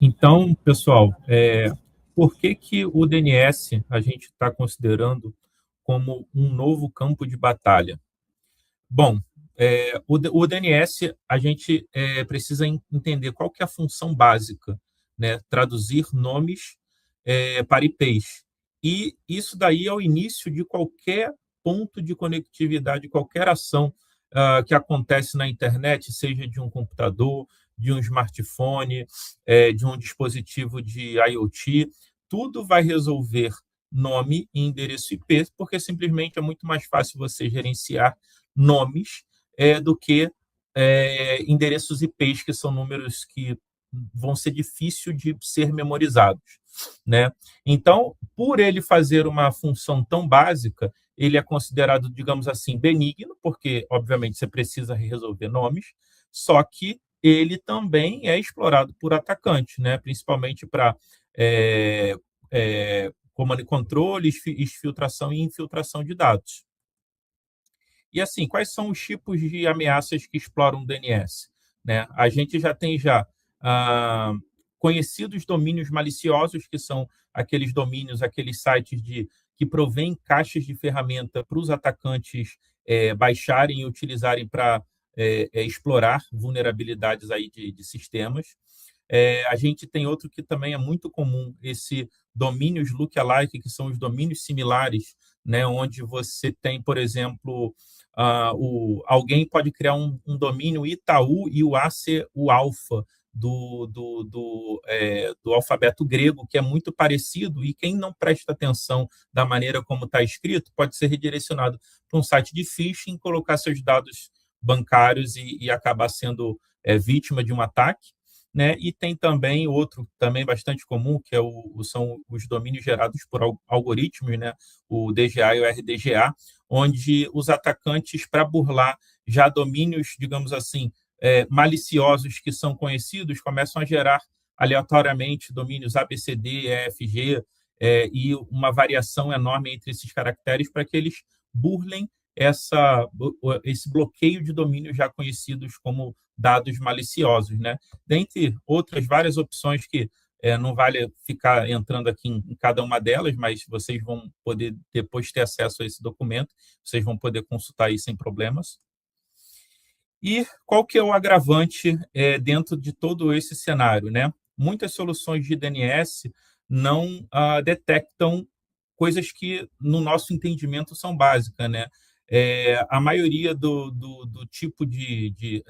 Então, pessoal, por que que o DNS a gente está considerando como um novo campo de batalha? Bom, o DNS a gente precisa entender qual que é a função básica, né? Traduzir nomes para IPs. E isso daí é o início de qualquer ponto de conectividade, qualquer ação que acontece na internet, seja de um computador, de um smartphone, de um dispositivo de IoT, tudo vai resolver nome e endereço IP, porque simplesmente é muito mais fácil você gerenciar nomes do que endereços IPs, que são números que vão ser difícil de ser memorizados, né? Então, por ele fazer uma função tão básica, ele é considerado, digamos assim, benigno, porque, obviamente, você precisa resolver nomes, só que ele também é explorado por atacantes, né? Principalmente para comando e controle, exfiltração e infiltração de dados. E assim, quais são os tipos de ameaças que exploram o DNS? Né? A gente já tem ah, conhecidos domínios maliciosos, que são aqueles domínios, aqueles sites que provêm caixas de ferramenta para os atacantes baixarem e utilizarem para explorar vulnerabilidades aí de sistemas. A gente tem outro que também é muito comum, esse domínios lookalike, que são os domínios similares, né, onde você tem, por exemplo, alguém pode criar um domínio Itaú e o A ser o alfa do alfabeto grego, que é muito parecido, e quem não presta atenção da maneira como está escrito pode ser redirecionado para um site de phishing, colocar seus dados bancários e acabar sendo vítima de um ataque. Né? E tem também outro, também bastante comum, que são os domínios gerados por algoritmos, né? O DGA e o RDGA, onde os atacantes, para burlar já domínios, digamos assim, maliciosos que são conhecidos, começam a gerar aleatoriamente domínios ABCD, EFG, e uma variação enorme entre esses caracteres para que eles burlem esse bloqueio de domínios já conhecidos como dados maliciosos, né? Dentre outras várias opções que não vale ficar entrando aqui em cada uma delas, mas vocês vão poder depois ter acesso a esse documento, vocês vão poder consultar aí sem problemas. E qual que é o agravante dentro de todo esse cenário, né? Muitas soluções de DNS não detectam coisas que, no nosso entendimento, são básicas, né? A maioria do tipo de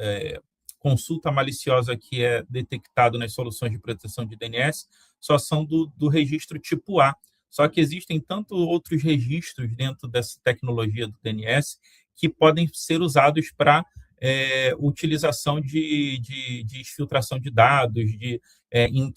consulta maliciosa que é detectado nas soluções de proteção de DNS só são do registro tipo A. Só que existem tanto outros registros dentro dessa tecnologia do DNS que podem ser usados para utilização de exfiltração de dados, de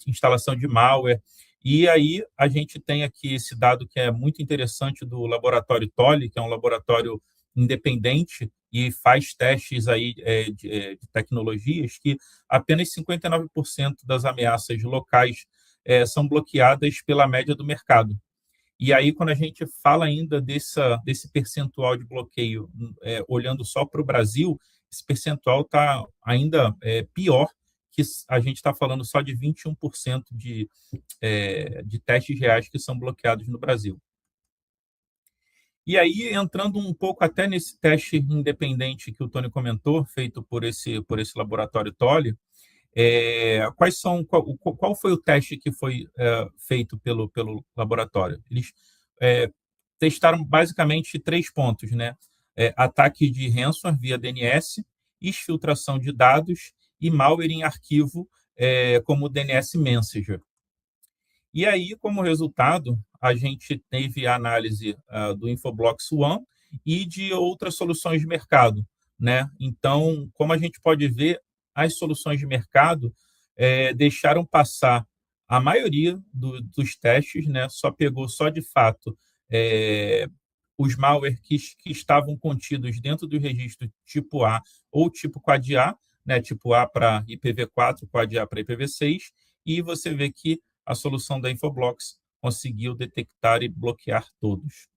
instalação de malware. E aí a gente tem aqui esse dado que é muito interessante do laboratório Tolle, que é um laboratório independente e faz testes aí de tecnologias, que apenas 59% das ameaças locais são bloqueadas pela média do mercado. E aí, quando a gente fala ainda desse percentual de bloqueio, olhando só para o Brasil, esse percentual está ainda pior, que a gente está falando só de 21% de testes reais que são bloqueados no Brasil. E aí, entrando um pouco até nesse teste independente que o Tony comentou, feito por esse laboratório Tolle, qual foi o teste que foi feito pelo laboratório? Eles testaram basicamente 3 pontos, né? Ataque de ransomware via DNS, exfiltração de dados e malware em arquivo, como o DNS Messenger. E aí, como resultado, a gente teve a análise do Infoblox One e de outras soluções de mercado, né? Então, como a gente pode ver, as soluções de mercado deixaram passar a maioria dos testes, né? Só de fato os malware que estavam contidos dentro do registro tipo A ou tipo Quad A, né? Tipo A para IPv4, Quad A para IPv6, e você vê que a solução da Infoblox conseguiu detectar e bloquear todos.